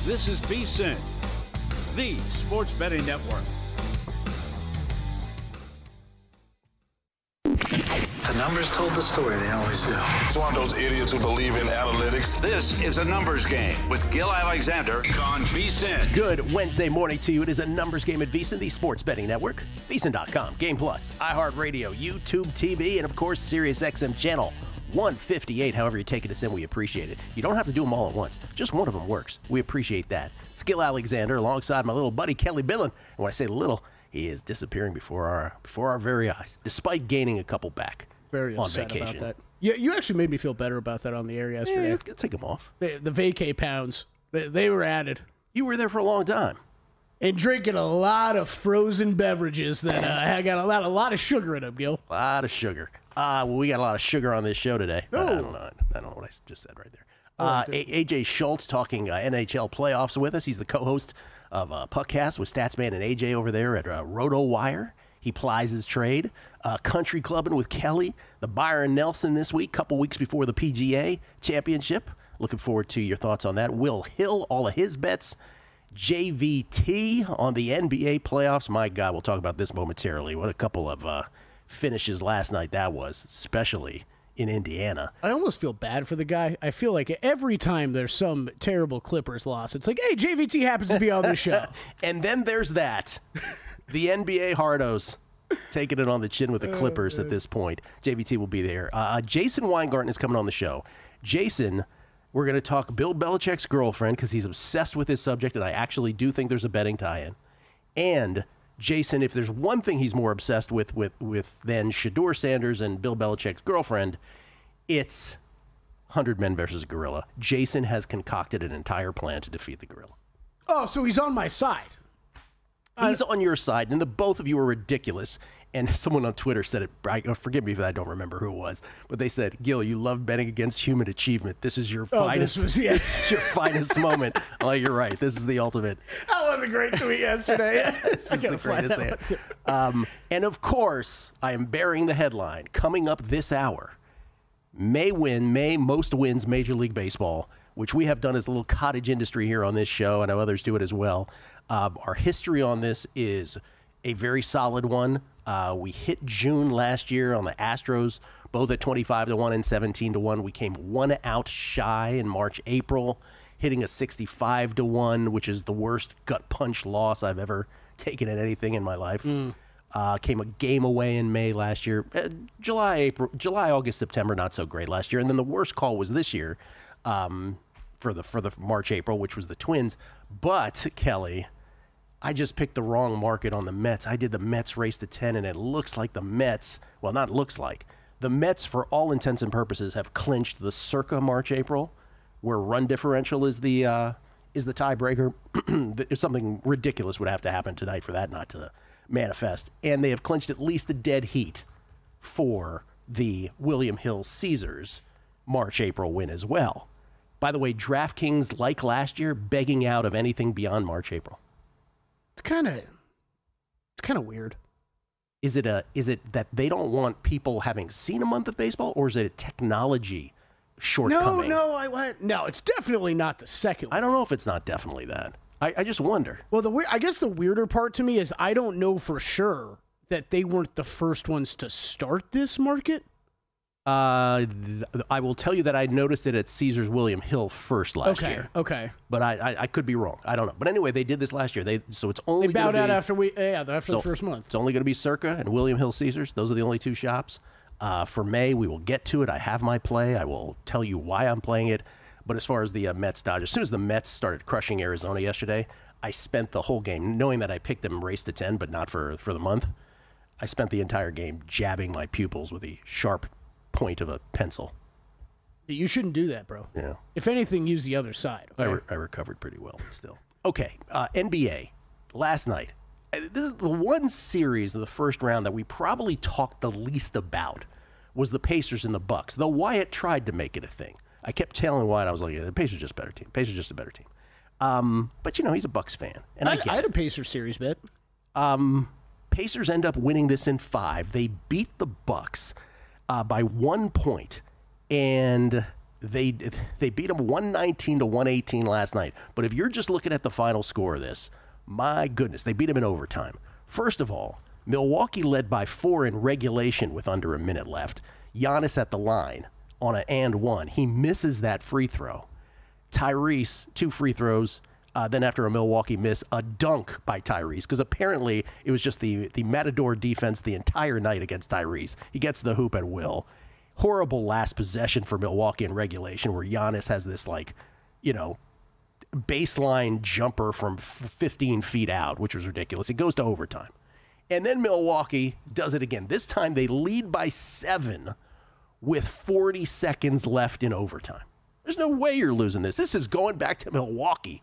This is VSiN, the sports betting network. The numbers told the story, they always do. It's one of those idiots who believe in analytics. This is a numbers game with Gil Alexander on VSiN. Good Wednesday morning to you. It is a numbers game at VSiN, the sports betting network. VSiN.com, Game Plus, iHeartRadio, YouTube TV, and of course, Sirius XM channel 158. However you're taking us in, we appreciate it. You don't have to do them all at once. Just one of them works. We appreciate that. It's Gil Alexander alongside my little buddy Kelly Billen. And when I say little, he is disappearing before our very eyes, despite gaining a couple back. Very on upset vacation. about that. Yeah, you actually made me feel better about that on the air yesterday. Yeah, take them off. The vacay pounds, they were added. You were there for a long time. And drinking a lot of frozen beverages that had got a lot of sugar in them, Gil. A lot of sugar. Well, we got a lot of sugar on this show today. Oh. I don't know what I just said right there. AJ Schultz talking NHL playoffs with us. He's the co-host of Puckcast with Statsman and AJ over there at RotoWire. He plies his trade. Country clubbing with Kelly, the Byron Nelson this week, couple weeks before the PGA Championship. Looking forward to your thoughts on that. Will Hill, all of his bets. JVT on the NBA playoffs. My God, we'll talk about this momentarily. What a couple of finishes last night that was, especially in Indiana. I almost feel bad for the guy. I feel like every time there's some terrible Clippers loss, it's like, hey, JVT happens to be on the show. And then there's that. The NBA hardos taking it on the chin with the Clippers at this point. JVT will be there. Jason Weingarten is coming on the show. Jason, we're going to talk Bill Belichick's girlfriend because he's obsessed with this subject, and I actually do think there's a betting tie-in. And Jason, if there's one thing he's more obsessed with than Shedeur Sanders and Bill Belichick's girlfriend, it's 100 Men versus a Gorilla. Jason has concocted an entire plan to defeat the gorilla. Oh, so he's on my side. He's on your side, and the both of you are ridiculous. And someone on Twitter said it. Forgive me if I don't remember who it was, but they said, "Gil, you love betting against human achievement. This is your finest. This is your finest moment." Oh, you're right. This is the ultimate. That was a great tweet yesterday. This is the greatest thing. And of course, I am bearing the headline coming up this hour. May most wins Major League Baseball, which we have done as a little cottage industry here on this show. I know others do it as well. Our history on this is a very solid one. We hit June last year on the Astros, both at 25-1 and 17-1. We came one out shy in March, April, hitting a 65-1, which is the worst gut punch loss I've ever taken at anything in my life. Came a game away in May last year. July, August, September, not so great last year. And then the worst call was this year for the March, April, which was the Twins. But, Kelly, I just picked the wrong market on the Mets. I did the Mets race to 10, and it looks like the Mets, well, not looks like, the Mets, for all intents and purposes, have clinched the Circa March, April, where run differential is the tiebreaker. Something ridiculous would have to happen tonight for that not to manifest. And they have clinched at least a dead heat for the William Hill Caesars March, April win as well. By the way, DraftKings, like last year, begging out of anything beyond March, April. It's kind of weird. Is it that they don't want people having seen a month of baseball, or is it a technology shortcoming? No, it's definitely not the second one. I don't know if it's not definitely that. I just wonder. Well, I guess the weirder part to me is I don't know for sure that they weren't the first ones to start this market. I will tell you that I noticed it at Caesars William Hill first last year. Okay. But I could be wrong. I don't know. But anyway, they did this last year. So it's only they bowed out after the first month. It's only going to be Circa and William Hill Caesars. Those are the only two shops. For May, we will get to it. I have my play. I will tell you why I'm playing it. But as far as the Mets Dodgers, as soon as the Mets started crushing Arizona yesterday, I spent the whole game, knowing that I picked them race to 10, but not for the month. I spent the entire game jabbing my pupils with the sharp point of a pencil. You shouldn't do that, bro. Yeah. If anything, use the other side. Okay? I recovered pretty well, but still. Okay, NBA. Last night. This is the one series of the first round that we probably talked the least about was the Pacers and the Bucks, though Wyatt tried to make it a thing. I kept telling Wyatt, I was like, the Pacers are just a better team. Pacers are just a better team. But, he's a Bucks fan. And I had a Pacers series bet. Pacers end up winning this in 5. They beat the Bucks by 1 point. And they beat them 119 to 118 last night. But if you're just looking at the final score of this, my goodness, they beat them in overtime. First of all, Milwaukee led by 4 in regulation with under a minute left. Giannis at the line on an and one. He misses that free throw. Tyrese, 2 free throws. Then after a Milwaukee miss, a dunk by Tyrese, because apparently it was just the Matador defense the entire night against Tyrese. He gets the hoop at will. Horrible last possession for Milwaukee in regulation where Giannis has this, baseline jumper from 15 feet out, which was ridiculous. It goes to overtime. And then Milwaukee does it again. This time they lead by 7 with 40 seconds left in overtime. There's no way you're losing this. This is going back to Milwaukee.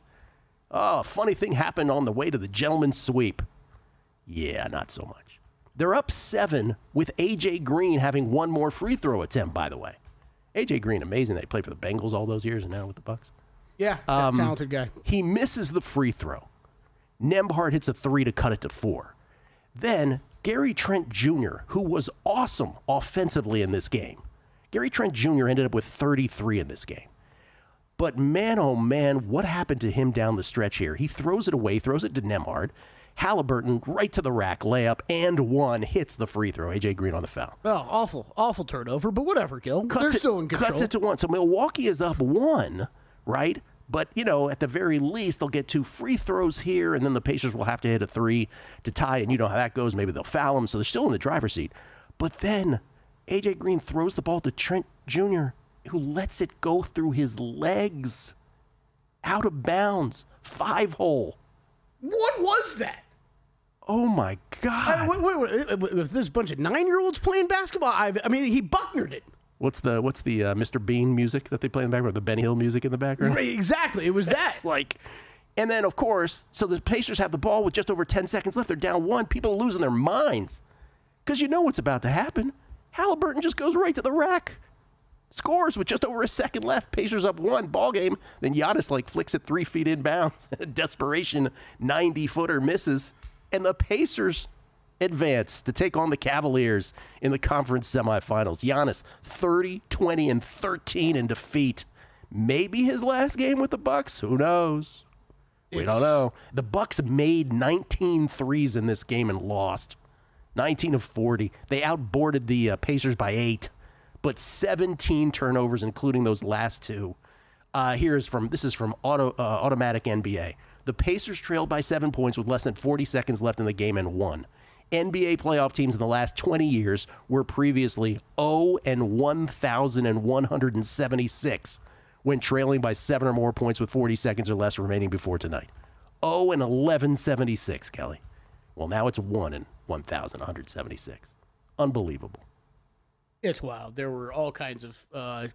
Oh, a funny thing happened on the way to the gentleman's sweep. Yeah, not so much. They're up 7 with AJ Green having 1 more free throw attempt, by the way. AJ Green, amazing that he played for the Bengals all those years and now with the Bucks. Yeah, talented guy. He misses the free throw. Nembhard hits a 3 to cut it to 4. Then Gary Trent Jr., who was awesome offensively in this game. Gary Trent Jr. ended up with 33 in this game. But man, oh man, what happened to him down the stretch here? He throws it away, throws it to Nembhard. Halliburton right to the rack, layup, and 1, hits the free throw. AJ Green on the foul. Oh, awful turnover, but whatever, Gil. They're still in control. Cuts it to 1. So Milwaukee is up 1, right? But, at the very least, they'll get 2 free throws here, and then the Pacers will have to hit a 3 to tie, and you know how that goes. Maybe they'll foul him, so they're still in the driver's seat. But then AJ Green throws the ball to Trent Jr., who lets it go through his legs. Out of bounds. 5-hole. What was that? Oh, my God. Wait. Was this a bunch of 9-year-olds playing basketball? I mean, he Bucknered it. What's the Mr. Bean music that they play in the background? The Benny Hill music in the background? Right, exactly. It was that. And then, of course, so the Pacers have the ball with just over 10 seconds left. They're down 1. People are losing their minds. Because you know what's about to happen. Halliburton just goes right to the rack. Scores with just over a second left. Pacers up 1, ball game. Then Giannis flicks it 3 feet inbounds. Desperation 90-footer misses. And the Pacers advance to take on the Cavaliers in the conference semifinals. Giannis 30, 20, and 13 in defeat. Maybe his last game with the Bucks. Who knows? We don't know. The Bucks made 19 threes in this game and lost. 19 of 40. They outboarded the Pacers by 8. But 17 turnovers, including those last 2. This is from Automatic NBA. The Pacers trailed by 7 points with less than 40 seconds left in the game and won. NBA playoff teams in the last 20 years were previously 0 and 1,176 when trailing by 7 or more points with 40 seconds or less remaining before tonight. 0 and 1176, Kelly. Well, now it's 1 and 1,176. Unbelievable. It's wild. There were all kinds of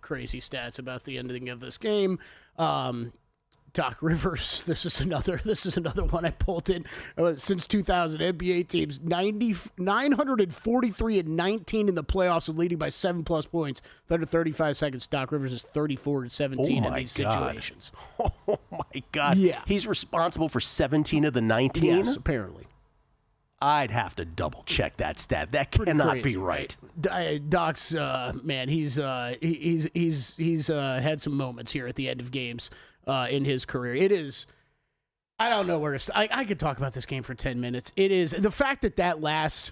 crazy stats about the ending of this game. Doc Rivers, this is another one I pulled in. Since 2000, NBA teams 943 and 19 in the playoffs with leading by 7+ points. Under 35 seconds, Doc Rivers is 34 and 17 in these situations. Oh my God! Yeah, he's responsible for 17 of the 19. Yes, apparently. I'd have to double check that stat. That cannot be right. Doc's man, he's had some moments here at the end of games in his career. It is, I don't know where to. I could talk about this game for 10 minutes. It is the fact that last,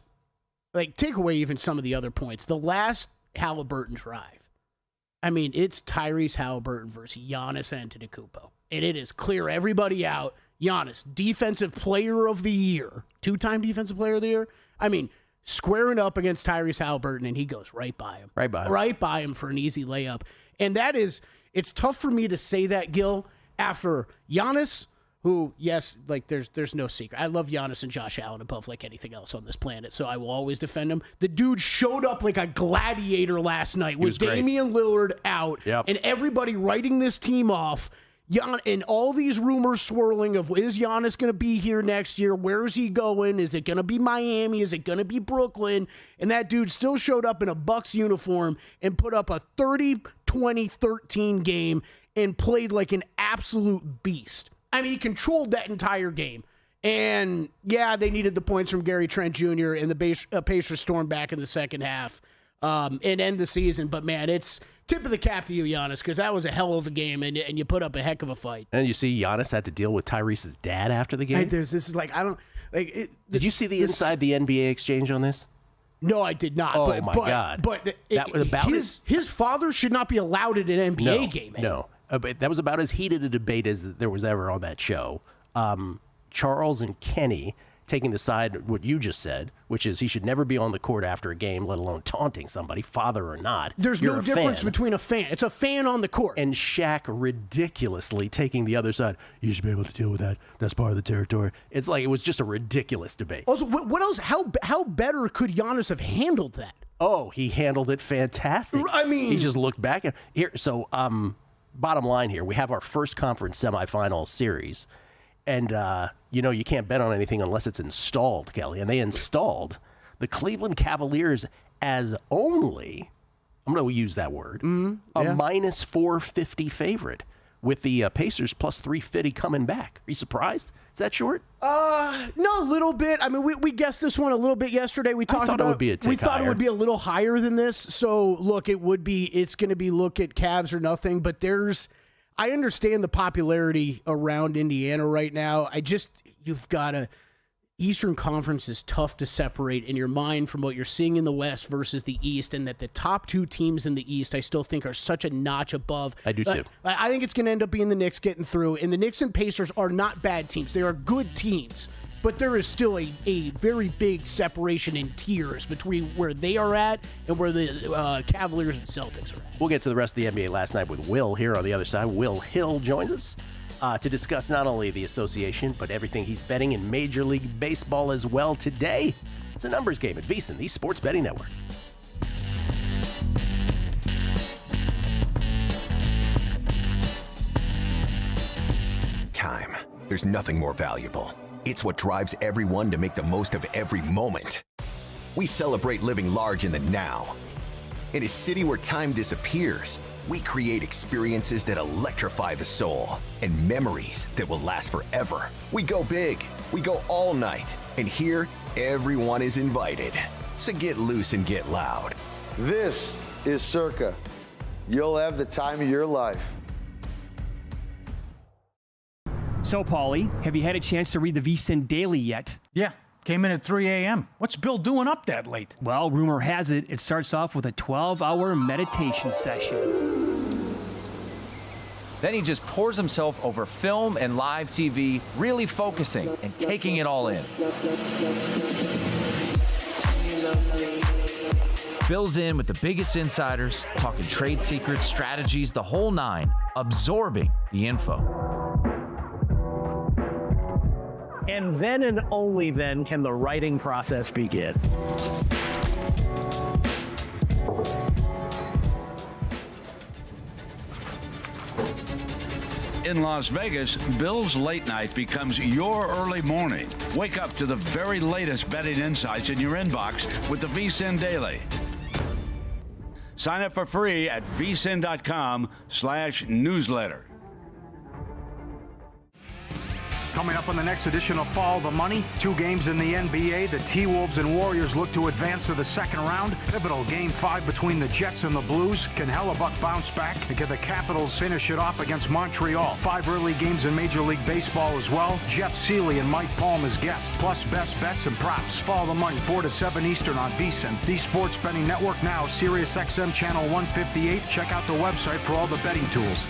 take away even some of the other points. The last Halliburton drive. I mean, it's Tyrese Halliburton versus Giannis Antetokounmpo, and it is clear everybody out. Giannis, Defensive Player of the Year, 2-time Defensive Player of the Year. I mean, squaring up against Tyrese Halliburton, and he goes right by him. Right by him for an easy layup. And that is, it's tough for me to say that, Gil, after Giannis, who, yes, there's no secret. I love Giannis and Josh Allen above anything else on this planet, so I will always defend him. The dude showed up like a gladiator last night with Damian Lillard out, and everybody writing this team off. And all these rumors swirling of, is Giannis going to be here next year? Where is he going? Is it going to be Miami? Is it going to be Brooklyn? And that dude still showed up in a Bucks uniform and put up a 30-20-13 game and played like an absolute beast. I mean, he controlled that entire game. And, yeah, they needed the points from Gary Trent Jr. and the Pacers stormed back in the second half and end the season. But, man, it's tip of the cap to you, Giannis, because that was a hell of a game, and you put up a heck of a fight. And you see Giannis had to deal with Tyrese's dad after the game. Did you see the inside the NBA exchange on this? No, I did not. Oh, my God. But his father should not be allowed at an NBA game. No. But that was about as heated a debate as there was ever on that show. Charles and Kenny taking the side what you just said, which is he should never be on the court after a game, let alone taunting somebody, father or not. There's no difference between a fan. It's a fan on the court. And Shaq ridiculously taking the other side. You should be able to deal with that. That's part of the territory. It's like it was just a ridiculous debate. Also, what else? How better could Giannis have handled that? Oh, he handled it fantastic. I mean, he just looked back at here. So, bottom line here, we have our first conference semifinal series. And, you can't bet on anything unless it's installed, Kelly. And they installed the Cleveland Cavaliers as only, I'm going to use that word, a minus 450 favorite with the Pacers plus 350 coming back. Are you surprised? Is that short? No, a little bit. I mean, we guessed this one a little bit yesterday. We thought it would be a tick We thought higher. it would be a little higher than this. So, look, it's going to be look at Cavs or nothing. But I understand the popularity around Indiana right now. You've got to, Eastern Conference is tough to separate in your mind from what you're seeing in the West versus the East, and that the top two teams in the East I still think are such a notch above. I do too. I think it's going to end up being the Knicks getting through, and the Knicks and Pacers are not bad teams. They are good teams, but there is still a very big separation in tiers between where they are at and where the Cavaliers and Celtics are at. We'll get to the rest of the NBA last night with Will here on the other side. Will Hill joins us to discuss not only the association, but everything he's betting in Major League Baseball as well today. It's a numbers game at VSiN, the Sports Betting Network. Time. There's nothing more valuable. It's what drives everyone to make the most of every moment. We celebrate living large in the now. In a city where time disappears, we create experiences that electrify the soul and memories that will last forever. We go big, we go all night, and here, everyone is invited. So get loose and get loud. This is Circa. You'll have the time of your life. So, Paulie, have you had a chance to read the VSiN Daily yet? Yeah, came in at 3 a.m. What's Bill doing up that late? Well, rumor has it, it starts off with a 12-hour meditation session. Then he just pours himself over film and live TV, really focusing and taking it all in. Bill's in with the biggest insiders, talking trade secrets, strategies, the whole nine, absorbing the info. And then and only then can the writing process begin. In Las Vegas, Bill's late night becomes your early morning. Wake up to the very latest betting insights in your inbox with the VSiN Daily. Sign up for free at vsin.com/newsletter. Coming up on the next edition of Follow the Money, 2 games in the NBA. The T-Wolves and Warriors look to advance to the second round. Pivotal Game 5 between the Jets and the Blues. Can Hellebuck bounce back? And can the Capitals finish it off against Montreal? 5 early games in Major League Baseball as well. Jeff Seeley and Mike Palm as guests, plus best bets and props. Follow the Money, 4 to 7 Eastern on VSiN, the Sports Betting Network, now Sirius XM Channel 158. Check out the website for all the betting tools.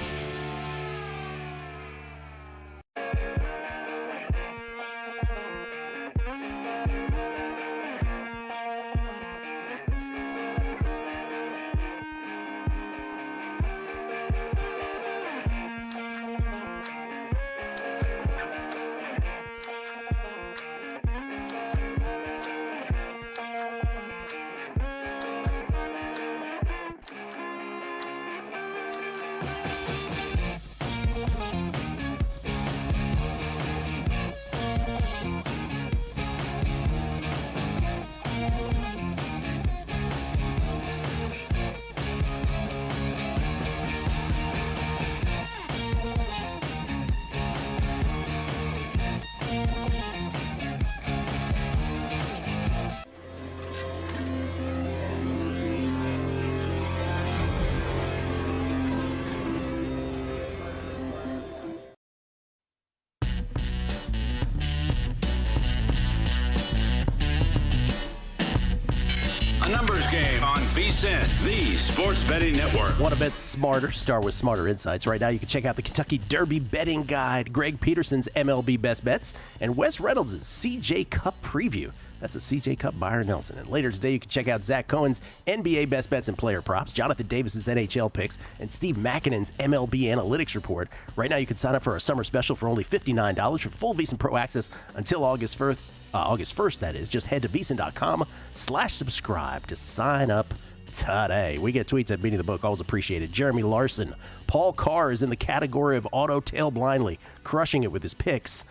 VSiN, the sports betting network. Want to bet smarter? Start with Smarter Insights. Right now, you can check out the Kentucky Derby betting guide, Greg Peterson's MLB Best Bets, and Wes Reynolds' CJ Cup preview. That's a CJ Cup Byron Nelson. And later today, you can check out Zach Cohen's NBA Best Bets and Player Props, Jonathan Davis's NHL picks, and Steve Makinen's MLB Analytics Report. Right now, you can sign up for a summer special for only $59 for full VSiN Pro access until August 1st, that is. Just head to VSiN.com/subscribe to sign up today. We get tweets at Beating the Book. Always appreciated. Jeremy Larson. Paul Carr is in the category of auto tail blindly, crushing it with his picks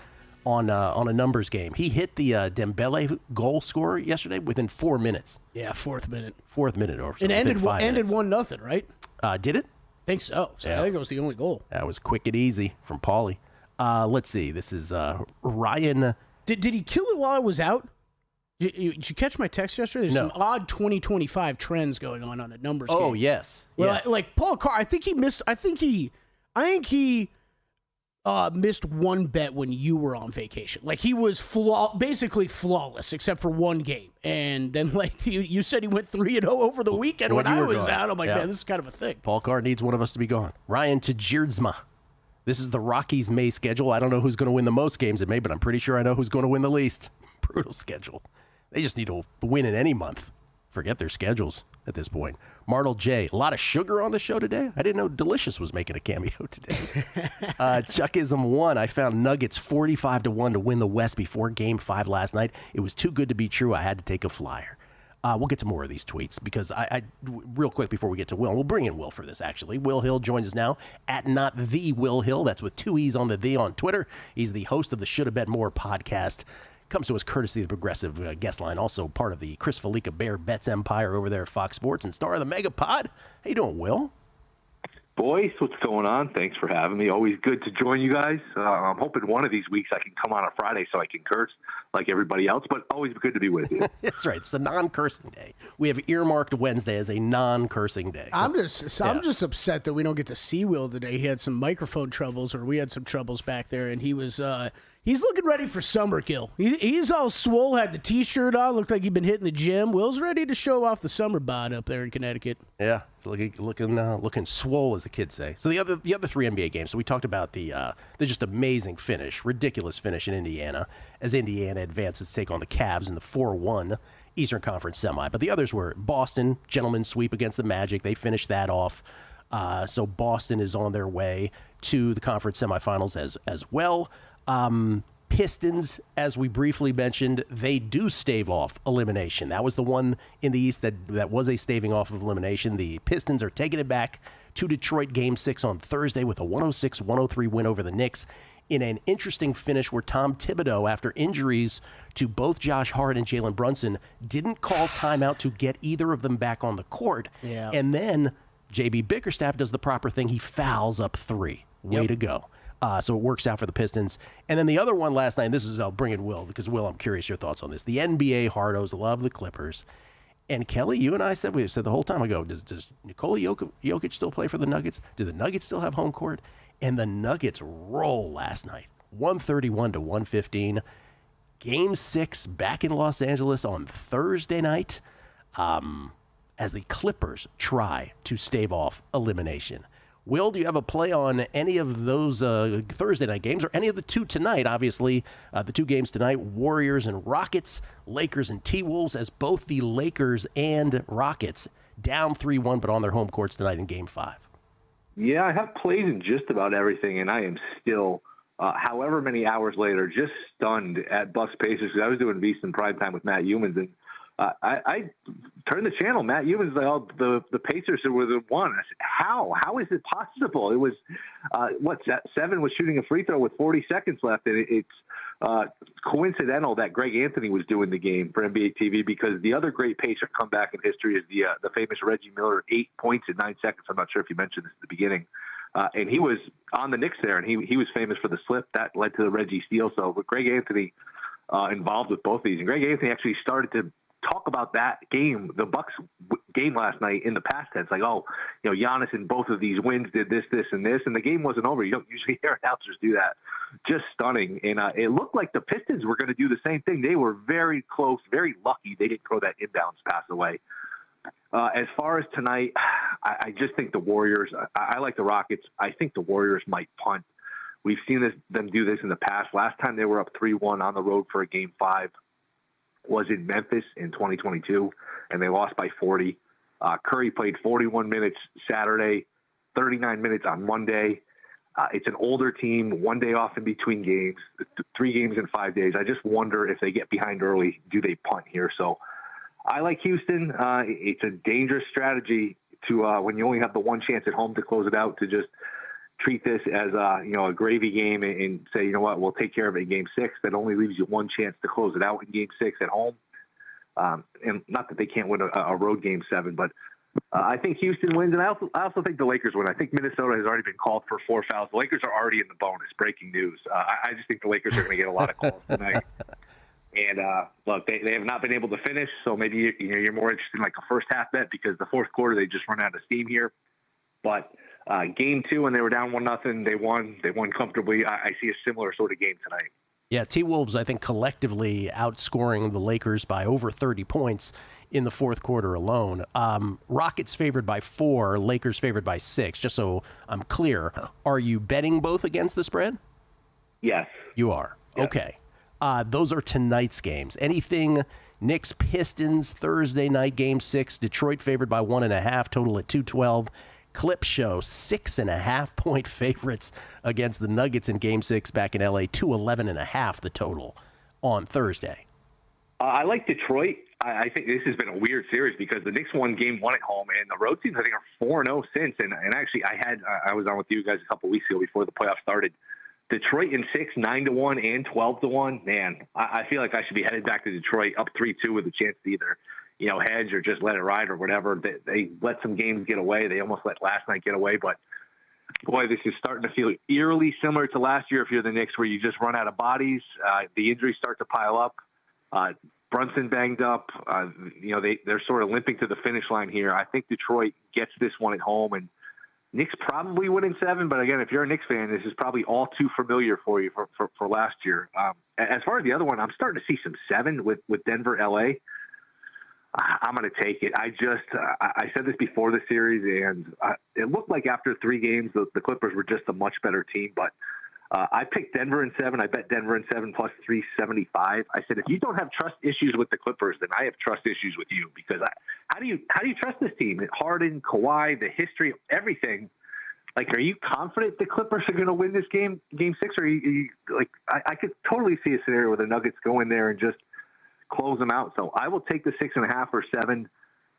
on a numbers game. He hit the Dembele goal scorer yesterday within 4 minutes. Yeah, fourth minute. Or so. It ended 1-0, right? Did it? I think so. Yeah. I think it was the only goal. That was quick and easy from Paulie. Let's see. This is Ryan. Did he kill it while I was out? Did you catch my text yesterday? There's some odd 2025 trends going on a numbers game. Oh, yes. Well, yes. like Paul Carr, I think he missed one bet when you were on vacation. Like, he was basically flawless except for one game. And then, like, you said he went 3-0 over the weekend when I was out. I'm like, man, this is kind of a thing. Paul Carr needs one of us to be gone. Ryan Tajirdzma. This is the Rockies' May schedule. I don't know who's going to win the most games in May, but I'm pretty sure I know who's going to win the least. Brutal schedule. They just need to win in any month. Forget their schedules at this point. Martel J. A lot of sugar on the show today. I didn't know Delicious was making a cameo today. Chuckism 1. I found Nuggets 45-1 to win the West before Game 5 last night. It was too good to be true. I had to take a flyer. We'll get to more of these tweets because I real quick before we get to Will, we'll bring in Will for this, actually. Will Hill joins us now at Not The Will Hill. That's with 2 E's on the on Twitter. He's the host of the Shoulda Bet More podcast. Comes to us courtesy of the Progressive guest line, also part of the Chris Felica Bear Bets Empire over there at Fox Sports and star of the Mega Pod. How you doing, Will? Boys, what's going on? Thanks for having me. Always good to join you guys. I'm hoping one of these weeks I can come on a Friday so I can curse like everybody else, but always good to be with you. That's right. It's a non-cursing day. We have earmarked Wednesday as a non-cursing day. I'm just upset that we don't get to see Will today. He had some microphone troubles, or we had some troubles back there, and he was he's looking ready for summer, Gil. He's all swole, had the T-shirt on, looked like he'd been hitting the gym. Will's ready to show off the summer bod up there in Connecticut. Yeah, looking swole, as the kids say. So the other 3 NBA games. So we talked about the just amazing finish, ridiculous finish in Indiana, as Indiana advances to take on the Cavs in the 4-1 Eastern Conference semi. But the others were Boston, gentleman's sweep against the Magic. They finished that off. So Boston is on their way to the conference semifinals as well. Pistons, as we briefly mentioned, they do stave off elimination. That was the one in the East that was a staving off of elimination. The Pistons are taking it back to Detroit Game 6 on Thursday with a 106-103 win over the Knicks in an interesting finish where Tom Thibodeau, after injuries to both Josh Hart and Jalen Brunson, didn't call timeout to get either of them back on the court. Yeah. And then J.B. Bickerstaff does the proper thing. He fouls up 3. Way to go. So it works out for the Pistons. And then the other one last night, and this is, I'll bring in Will, because Will, I'm curious your thoughts on this. The NBA hardos love the Clippers. And Kelly, you and I said the whole time ago, does Nikola Jokic still play for the Nuggets? Do the Nuggets still have home court? And the Nuggets roll last night, 131-115. Game 6 back in Los Angeles on Thursday night as the Clippers try to stave off elimination. Will, do you have a play on any of those Thursday night games or any of the 2 tonight? Obviously, the 2 games tonight, Warriors and Rockets, Lakers and T-Wolves, as both the Lakers and Rockets down 3-1, but on their home courts tonight in Game 5. Yeah, I have plays in just about everything, and I am still, however many hours later, just stunned at Bucks Pacers, because I was doing VSiN primetime with Matt Humans, and I turned the channel. Matt Humans, the Pacers were the one. I said, how is it possible? It was, 7 was shooting a free throw with 40 seconds left, and it's coincidental that Greg Anthony was doing the game for NBA TV, because the other great Pacer comeback in history is the famous Reggie Miller, 8 points in 9 seconds. I'm not sure if you mentioned this at the beginning. And he was on the Knicks there, and he was famous for the slip. That led to the Reggie steal. So with Greg Anthony involved with both of these, and Greg Anthony actually started to talk about that game, the Bucks game last night, in the past tense, like, Giannis in both of these wins did this, and this, and the game wasn't over. You don't usually hear announcers do that. Just stunning. And it looked like the Pistons were going to do the same thing. They were very close, very lucky they didn't throw that inbounds pass away. As far as tonight, I just think the Warriors, I like the Rockets. I think the Warriors might punt. We've seen them do this in the past. Last time they were up 3-1 on the road for a Game 5 was in Memphis in 2022, and they lost by 40. Curry played 41 minutes Saturday, 39 minutes on Monday. It's an older team, 1 day off in between games, 3 games in 5 days. I just wonder if they get behind early, do they punt here? So I like Houston. It's a dangerous strategy to when you only have the one chance at home to close it out, to just treat this as a gravy game and say, you know what, we'll take care of it in Game 6. That only leaves you one chance to close it out in Game 6 at home. And not that they can't win a road Game 7, but I think Houston wins, and I also think the Lakers win. I think Minnesota has already been called for 4 fouls. The Lakers are already in the bonus. Breaking news. I just think the Lakers are going to get a lot of calls tonight. And look, they have not been able to finish, so maybe you're more interested in like a first half bet, because the fourth quarter they just run out of steam here. But Game 2, when they were down 1-0, they won. They won comfortably. I see a similar sort of game tonight. Yeah, T-Wolves, I think, collectively outscoring the Lakers by over 30 points in the fourth quarter alone. Rockets favored by 4, Lakers favored by 6. Just so I'm clear, are you betting both against the spread? Yes. You are? Yes. Okay. Those are tonight's games. Anything Knicks-Pistons, Thursday night, Game 6, Detroit favored by 1.5, total at 212. Clip show 6.5-point favorites against the Nuggets in Game 6 back in LA, 211.5 the total on Thursday. I like Detroit. I think this has been a weird series because the Knicks won Game 1 at home, and the road teams I think are 4-0 since. And actually, I was on with you guys a couple weeks ago before the playoffs started. Detroit in 6, 9-1, and 12-1. Man, I feel like I should be headed back to Detroit up 3-2 with a chance to either hedge or just let it ride or whatever. They let some games get away. They almost let last night get away. But, boy, this is starting to feel eerily similar to last year if you're the Knicks, where you just run out of bodies. The injuries start to pile up. Brunson banged up. They're sort of limping to the finish line here. I think Detroit gets this one at home, and Knicks probably win in 7. But, again, if you're a Knicks fan, this is probably all too familiar for you for last year. As far as the other one, I'm starting to see some 7 with Denver, L.A., I'm going to take it. I said this before the series, and it looked like after 3 games, the Clippers were just a much better team. But I picked Denver in 7. I bet Denver in 7 plus 375. I said, if you don't have trust issues with the Clippers, then I have trust issues with you, because how do you trust this team? Harden, Kawhi, the history, everything. Like, are you confident the Clippers are going to win this game 6? Or are you like, I could totally see a scenario where the Nuggets go in there and just close them out. So I will take the 6.5 or 7.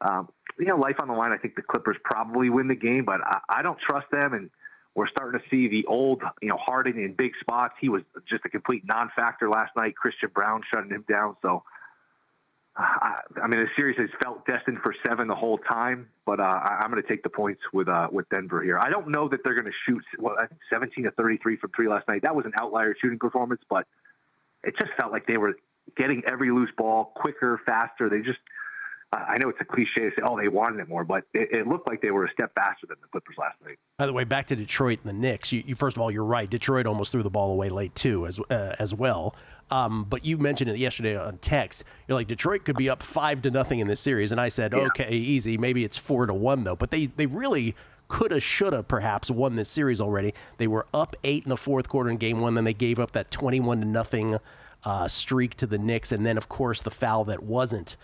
Life on the line. I think the Clippers probably win the game, but I don't trust them. And we're starting to see the old, Harden in big spots. He was just a complete non-factor last night. Christian Brown shutting him down. So, the series has felt destined for 7 the whole time, but I'm going to take the points with Denver here. I don't know that they're going to shoot, I think 17 of 33 from 3 last night. That was an outlier shooting performance, but it just felt like they were getting every loose ball quicker, faster. They just, I know it's a cliche to say, they wanted it more, but it looked like they were a step faster than the Clippers last night. By the way, back to Detroit and the Knicks. You first of all, you're right. Detroit almost threw the ball away late too, as well. But you mentioned it yesterday on text. You're like, Detroit could be up 5-0 in this series, and I said, okay, easy. Maybe it's 4-1 though. But they really coulda, shoulda, perhaps won this series already. They were up 8 in the fourth quarter in Game 1. Then they gave up that 21-0 streak to the Knicks, and then of course the foul that wasn't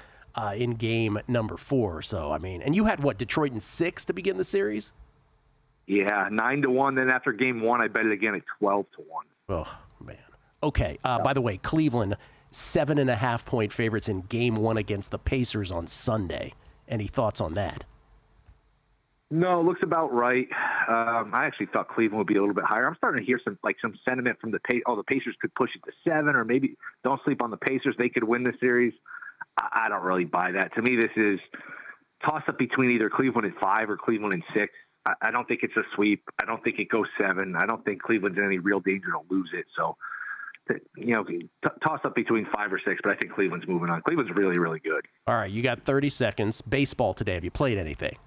in game number 4. So and you had Detroit in 6 to begin the series? Yeah, 9-1. Then after Game 1, I bet it again at 12-1. Oh man. Okay. By the way, Cleveland 7.5-point favorites in Game 1 against the Pacers on Sunday. Any thoughts on that? No, it looks about right. I actually thought Cleveland would be a little bit higher. I'm starting to hear some sentiment from the Pacers could push it to 7, or maybe don't sleep on the Pacers. They could win the series. I don't really buy that. To me, this is toss-up between either Cleveland in 5 or Cleveland in 6. I don't think it's a sweep. I don't think it goes 7. I don't think Cleveland's in any real danger to lose it. So, toss-up between 5 or 6, but I think Cleveland's moving on. Cleveland's really, really good. All right, you got 30 seconds. Baseball today. Have you played anything?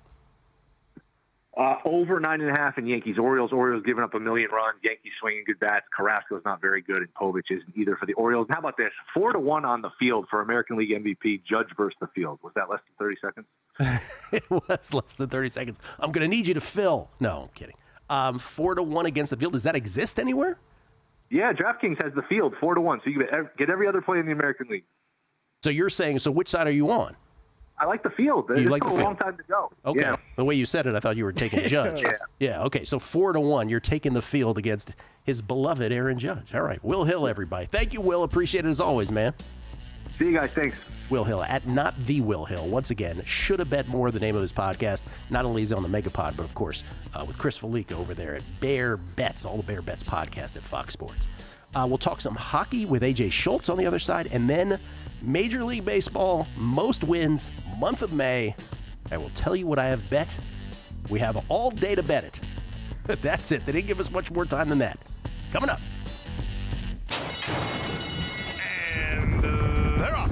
Over 9.5 in Yankees. Orioles giving up 1 million runs. Yankees swinging good bats. Carrasco's not very good, and Povich isn't either for the Orioles. And how about this? 4-1 on the field for American League MVP Judge versus the field. Was that less than 30 seconds? It was less than 30 seconds. I'm going to need you to fill. No, I'm kidding. 4-1 against the field. Does that exist anywhere? Yeah, DraftKings has the field 4-1, so you get every other play in the American League. So you're saying, so which side are you on? I like the field. You like the still field? a long time to go. Okay. Yeah. The way you said it, I thought you were taking Judge. Yeah. Okay. So 4-1, you're taking the field against his beloved Aaron Judge. All right. Will Hill, everybody. Thank you, Will. Appreciate it as always, man. See you guys. Thanks. Will Hill at Not The Will Hill. Once again, Should Have Bet More, the name of his podcast. Not only is he on the Megapod, but of course with Chris Felica over there at Bear Bets, all the Bear Bets podcast at Fox Sports. We'll talk some hockey with AJ Schultz on the other side, and then Major League Baseball, most wins, month of May. I will tell you what I have bet. We have all day to bet it. That's it. They didn't give us much more time than that. Coming up. And they're off.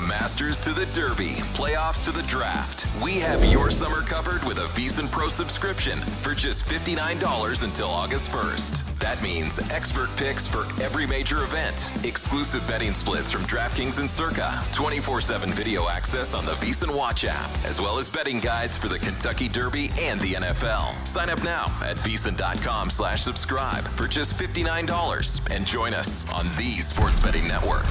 Masters to the Derby, playoffs to the draft. We have your summer covered with a VSiN Pro subscription for just $59 until August 1st. That means expert picks for every major event, exclusive betting splits from DraftKings and Circa, 24/7 video access on the VSiN Watch app, as well as betting guides for the Kentucky Derby and the NFL. Sign up now at VSiN.com/subscribe for just $59 and join us on the Sports Betting Network.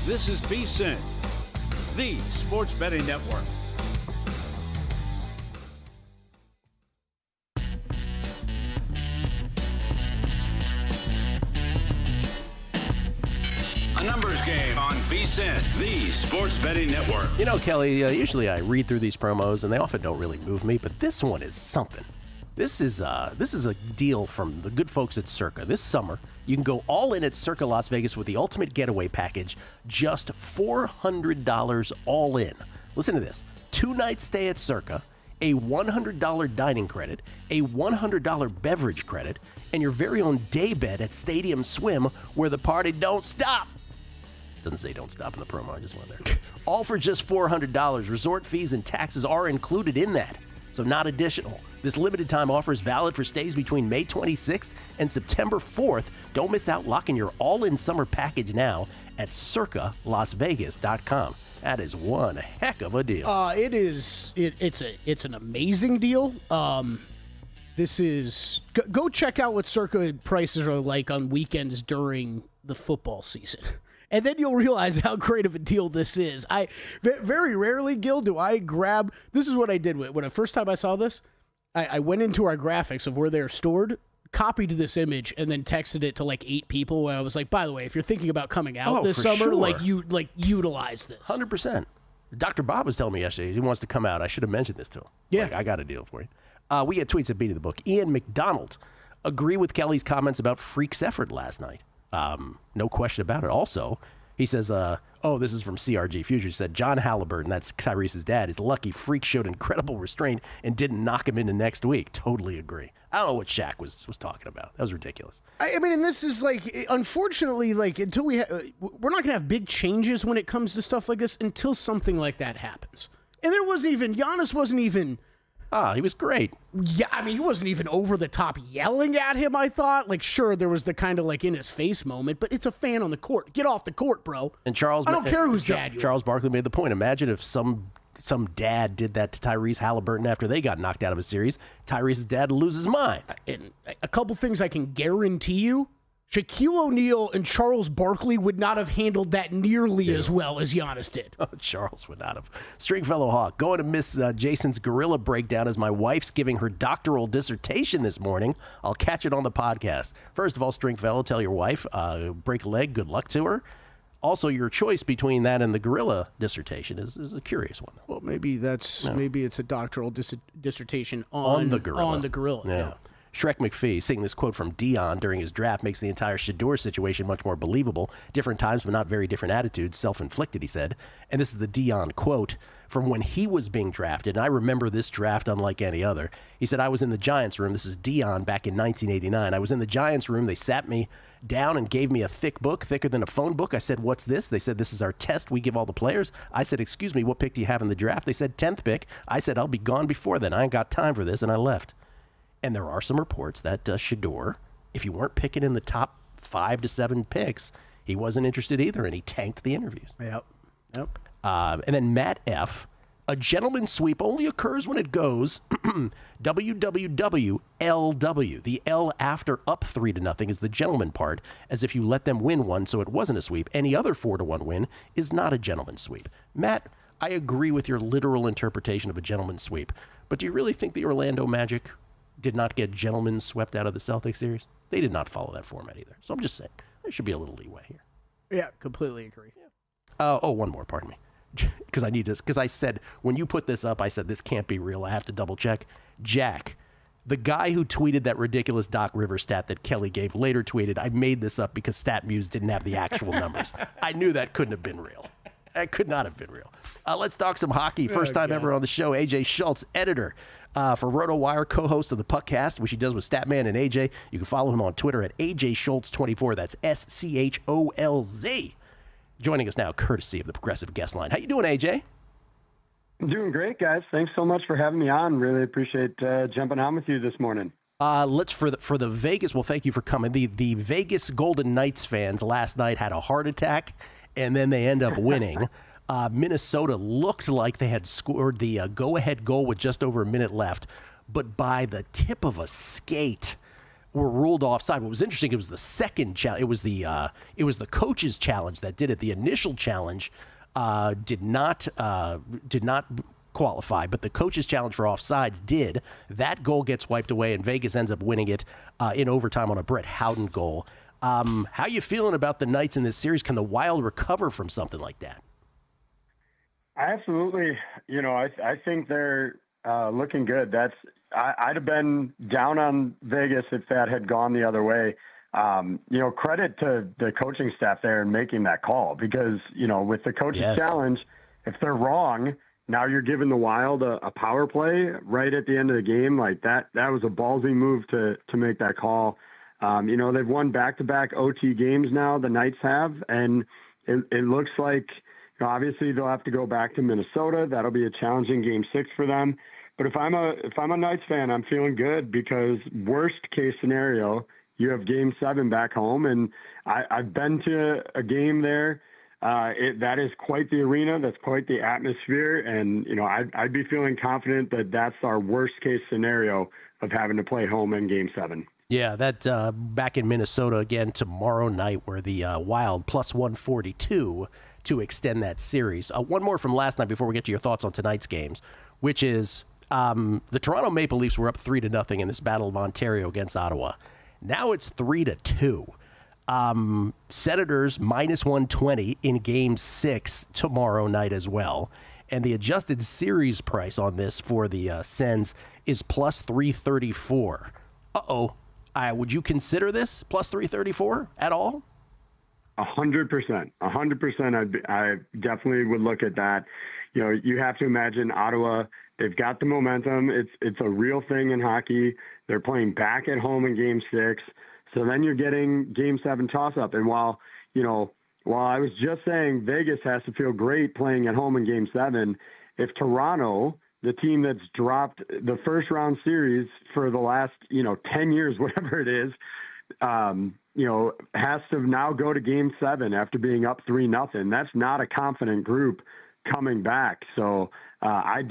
This is VSiN, the Sports Betting Network. A numbers game on VSiN, the Sports Betting Network. You know, Kelly, usually I read through these promos, and they often don't really move me, but this one is something. This is a deal from the good folks at Circa. This summer, you can go all in at Circa Las Vegas with the ultimate getaway package, just $400 all in. Listen to this. 2-night stay at Circa, a $100 dining credit, a $100 beverage credit, and your very own day bed at Stadium Swim, where the party don't stop. Doesn't say don't stop in the promo, I just went there. All for just $400. Resort fees and taxes are included in that, so not additional. This limited time offer is valid for stays between May 26th and September 4th. Don't miss out. Lock in your all-in summer package now at circalasvegas.com. That is one heck of a deal. It's an amazing deal. This is go check out what Circa prices are like on weekends during the football season. And then you'll realize how great of a deal this is. Very rarely, Gil, do I grab... This is what I did when the first time I saw this. I went into our graphics of where they're stored, copied this image, and then texted it to like 8 people. And I was like, by the way, if you're thinking about coming out this summer, sure. utilize this. 100%. Dr. Bob was telling me yesterday he wants to come out. I should have mentioned this to him. Yeah. I got a deal for you. We get tweets at Beat of the Book. Ian McDonald agree with Kelly's comments about Freak's effort last night. No question about it. Also, he says, this is from CRG Future. He said, John Halliburton, that's Tyrese's dad, is lucky Freak showed incredible restraint and didn't knock him into next week. Totally agree. I don't know what Shaq was talking about. That was ridiculous. I mean, and this is like, unfortunately, like until we're not going to have big changes when it comes to stuff like this until something like that happens. And Giannis wasn't even... he was great. Yeah, I mean, he wasn't even over the top yelling at him, I thought. Like, sure, there was the kind of like in his face moment, but it's a fan on the court. Get off the court, bro. And I don't care whose dad you are. Charles Barkley made the point. Imagine if some dad did that to Tyrese Halliburton after they got knocked out of a series. Tyrese's dad would lose his mind. And a couple things I can guarantee you. Shaquille O'Neal and Charles Barkley would not have handled that nearly as well as Giannis did. Oh, Charles would not have. Stringfellow Hawk, going to miss Jason's gorilla breakdown as my wife's giving her doctoral dissertation this morning. I'll catch it on the podcast. First of all, Stringfellow, tell your wife, break a leg, good luck to her. Also, your choice between that and the gorilla dissertation is a curious one. Well, maybe it's a doctoral dissertation on the gorilla. On the gorilla, yeah. Shrek McPhee, seeing this quote from Dion during his draft makes the entire Shador situation much more believable. Different times, but not very different attitudes. Self-inflicted, he said. And this is the Dion quote from when he was being drafted. And I remember this draft unlike any other. He said, I was in the Giants room. This is Dion back in 1989. I was in the Giants room. They sat me down and gave me a thick book, thicker than a phone book. I said, what's this? They said, this is our test we give all the players. I said, excuse me, what pick do you have in the draft? They said, 10th pick. I said, I'll be gone before then. I ain't got time for this. And I left. And there are some reports that Shador, if you weren't picking in the top 5 to 7 picks, he wasn't interested either, and he tanked the interviews. Yep. And then Matt F., a gentleman's sweep only occurs when it goes WWWLW. The L after up 3-0 is the gentleman part, as if you let them win one, so it wasn't a sweep. Any other 4-1 win is not a gentleman's sweep. Matt, I agree with your literal interpretation of a gentleman's sweep, but do you really think the Orlando Magic did not get gentlemen swept out of the Celtics series? They did not follow that format either. So I'm just saying, there should be a little leeway here. Yeah, completely agree. One more, pardon me. Because I need this. Because I said, when you put this up, I said, this can't be real. I have to double check. Jack, the guy who tweeted that ridiculous Doc Rivers stat that Kelly gave, later tweeted, I made this up because StatMuse didn't have the actual numbers. I knew that couldn't have been real. That could not have been real. Let's talk some hockey. First time ever on the show, AJ Schultz, editor for RotoWire, co-host of the Puckcast, which he does with Statman and AJ. You can follow him on Twitter at AJ Schultz24. That's SCHOLZ. Joining us now, courtesy of the Progressive Guest Line. How you doing, AJ? I'm doing great, guys. Thanks so much for having me on. Really appreciate jumping on with you this morning. Let's for the Vegas. Well, thank you for coming. The Vegas Golden Knights fans last night had a heart attack, and then they end up winning. Minnesota looked like they had scored the go-ahead goal with just over a minute left, but by the tip of a skate, were ruled offside. What was interesting, it was the second challenge. It was the coach's challenge that did it. The initial challenge did not qualify, but the coach's challenge for offsides did. That goal gets wiped away, and Vegas ends up winning it in overtime on a Brett Howden goal. How you feeling about the Knights in this series? Can the Wild recover from something like that? Absolutely. I think they're looking good. I'd have been down on Vegas if that had gone the other way. Credit to the coaching staff there in making that call because, with the coach's challenge, if they're wrong, now you're giving the Wild a power play right at the end of the game. Like that was a ballsy move to make that call. They've won back-to-back OT games now, the Knights have, and it looks like, obviously they'll have to go back to Minnesota. That'll be a challenging Game 6 for them. But if I'm a Knights fan, I'm feeling good because worst case scenario, you have Game 7 back home, and I've been to a game there. That is quite the arena. That's quite the atmosphere, and I'd be feeling confident that that's our worst case scenario of having to play home in Game 7. Yeah, that back in Minnesota again tomorrow night, where the Wild plus 142 to extend that series. One more from last night before we get to your thoughts on tonight's games, which is the Toronto Maple Leafs were up 3-0 in this Battle of Ontario against Ottawa. Now it's 3-2. Senators minus 120 in Game 6 tomorrow night as well. And the adjusted series price on this for the Sens is plus 334. Would you consider this plus 334 at all? 100%. 100%. I definitely would look at that. You have to imagine Ottawa. They've got the momentum. It's a real thing in hockey. They're playing back at home in Game 6. So then you're getting Game 7 toss-up. And while I was just saying Vegas has to feel great playing at home in Game 7, if Toronto, the team that's dropped the first-round series for the last, 10 years, whatever it is, has to now go to Game 7 after being up 3-0, that's not a confident group coming back. So I